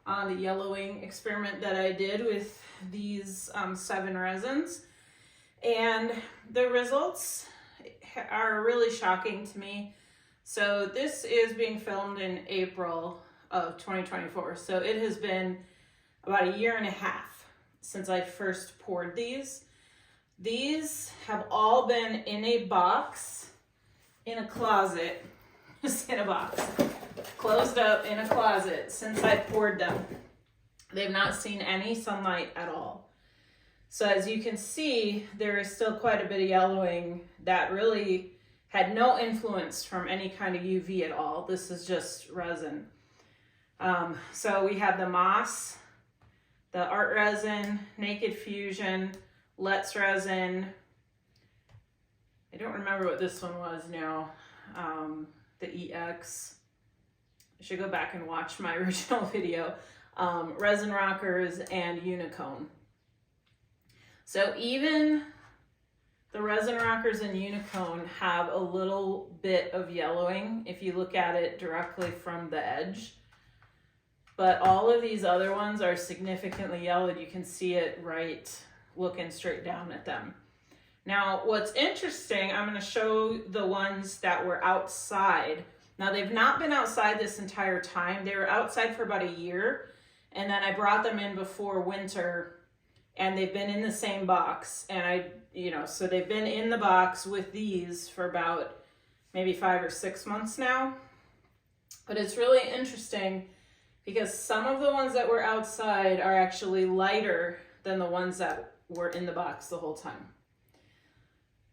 on the yellowing experiment that I did with these 7 resins. And the results are really shocking to me. So this is being filmed in April of 2024. So it has been about a year and a half since I first poured these. These have all been in a box, in a closet, just in a box, closed up in a closet since I poured them. They've not seen any sunlight at all. So as you can see, there is still quite a bit of yellowing that really had no influence from any kind of UV at all. This is just resin. So we have the moss, the art resin, naked fusion, let's resin. I don't remember what this one was now. The EX. I should go back and watch my original video. Resin Rockers and Unicone. So even the Resin Rockers and Unicone have a little bit of yellowing if you look at it directly from the edge. But all of these other ones are significantly yellowed. You can see it right looking straight down at them. Now, what's interesting, I'm going to show the ones that were outside. Now, they've not been outside this entire time. They were outside for about a year, and then I brought them in before winter, and they've been in the same box. And so they've been in the box with these for about maybe 5 or 6 months now. But it's really interesting because some of the ones that were outside are actually lighter than the ones that were in the box the whole time.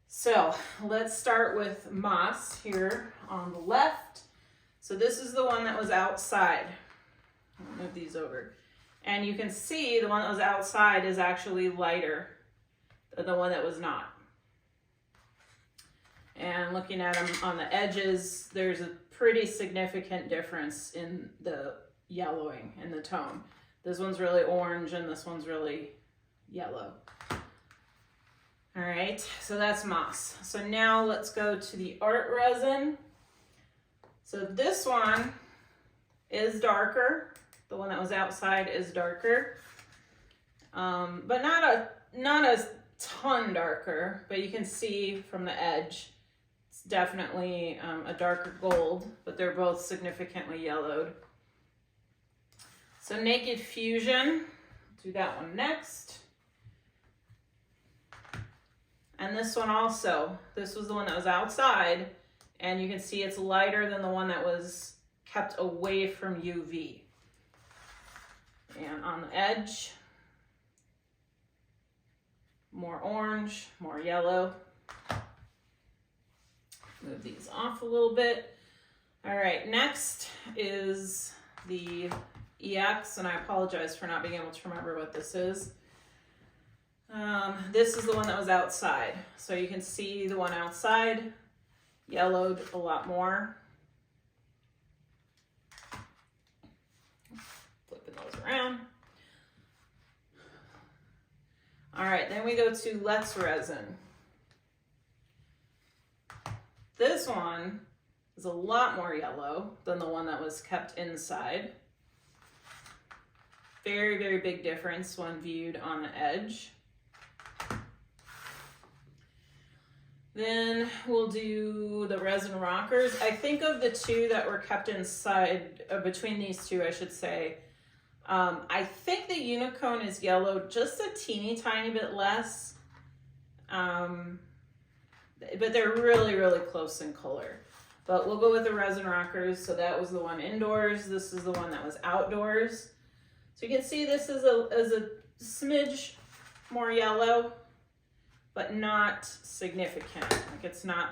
So let's start with moss here on the left. So this is the one that was outside. I'll move these over. And you can see the one that was outside is actually lighter than the one that was not. And looking at them on the edges, there's a pretty significant difference in the yellowing and the tone. This one's really orange and this one's really yellow. All right, so that's moss. So now let's go to the art resin. So this one is darker. The one that was outside is darker, but not a ton darker, but you can see from the edge, it's definitely a darker gold, but they're both significantly yellowed. So naked fusion, do that one next. And this one also, this was the one that was outside, and you can see it's lighter than the one that was kept away from UV. And on the edge, more orange, more yellow. Move these off a little bit. All right, next is the EX, and I apologize for not being able to remember what this is. This is the one that was outside. So you can see the one outside yellowed a lot more. Flipping those around. All right, then we go to let's resin. This one is a lot more yellow than the one that was kept inside. Very, very big difference when viewed on the edge. Then we'll do the Resin Rockers. I think of the two that were kept inside, between these two, I should say. I think the Unicone is yellow just a teeny tiny bit less. But they're really, really close in color. But we'll go with the Resin Rockers. So that was the one indoors. This is the one that was outdoors. So you can see this is a smidge more yellow, but not significant. Like it's not,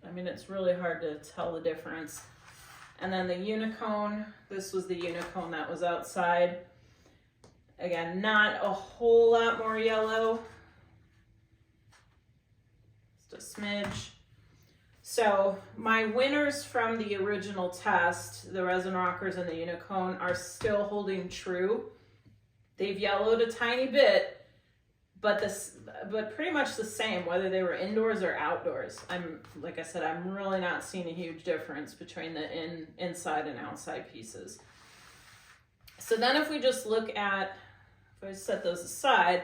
I mean, it's really hard to tell the difference. And then the Unicone, this was the Unicone that was outside. Again, not a whole lot more yellow. Just a smidge. So my winners from the original test, the Resin Rockers and the Unicone, are still holding true. They've yellowed a tiny bit, but pretty much the same, whether they were indoors or outdoors. Like I said, I'm really not seeing a huge difference between the inside and outside pieces. So then if we just look at, if I set those aside,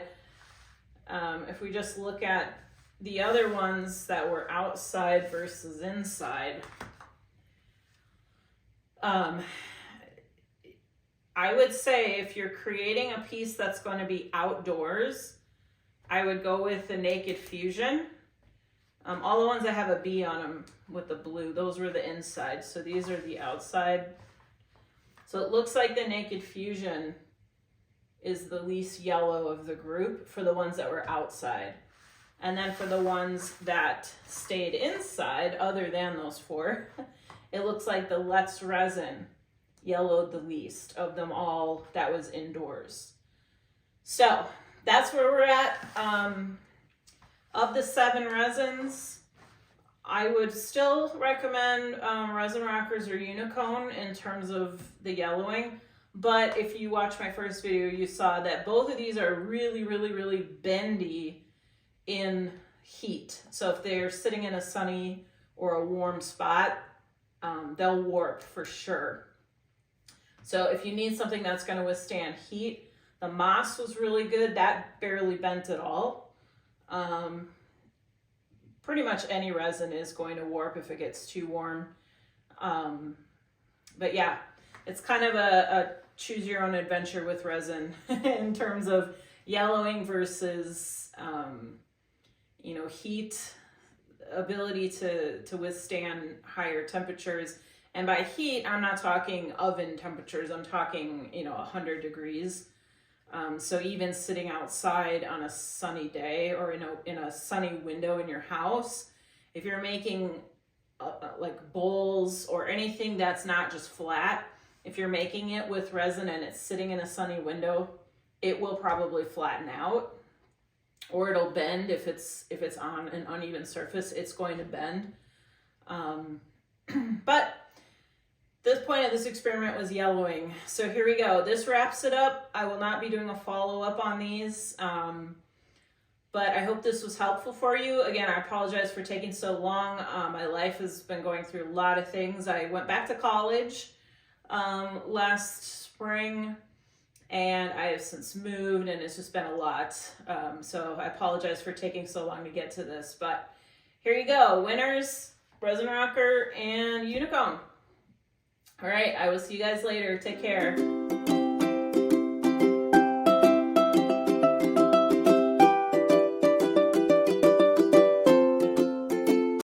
if we just look at the other ones that were outside versus inside, I would say if you're creating a piece that's going to be outdoors, I would go with the Naked Fusion. All the ones that have a B on them with the blue, those were the inside. So these are the outside. So it looks like the Naked Fusion is the least yellow of the group for the ones that were outside. And then for the ones that stayed inside, other than those four, it looks like the Let's Resin yellowed the least of them all that was indoors. So that's where we're at. Of the 7 resins, I would still recommend Resin Rockers or Unicone in terms of the yellowing. But if you watched my first video, you saw that both of these are really, really, really bendy in heat. So if they're sitting in a sunny or a warm spot, they'll warp for sure. So if you need something that's going to withstand heat, the moss was really good. That barely bent at all. Pretty much any resin is going to warp if it gets too warm. But yeah, it's kind of a choose your own adventure with resin in terms of yellowing versus, heat, ability to withstand higher temperatures. And by heat, I'm not talking oven temperatures. I'm talking, 100 degrees. So even sitting outside on a sunny day or in a sunny window in your house, if you're making like bowls or anything that's not just flat, if you're making it with resin and it's sitting in a sunny window, it will probably flatten out, or it'll bend. If it's on an uneven surface, it's going to bend. But this point of this experiment was yellowing. So here we go. This wraps it up. I will not be doing a follow-up on these. But I hope this was helpful for you. Again, I apologize for taking so long. My life has been going through a lot of things. I went back to college last spring, and I have since moved, and it's just been a lot. So I apologize for taking so long to get to this. But here you go. Winners, Resin Rocker and Unicone. All right, I will see you guys later. Take care.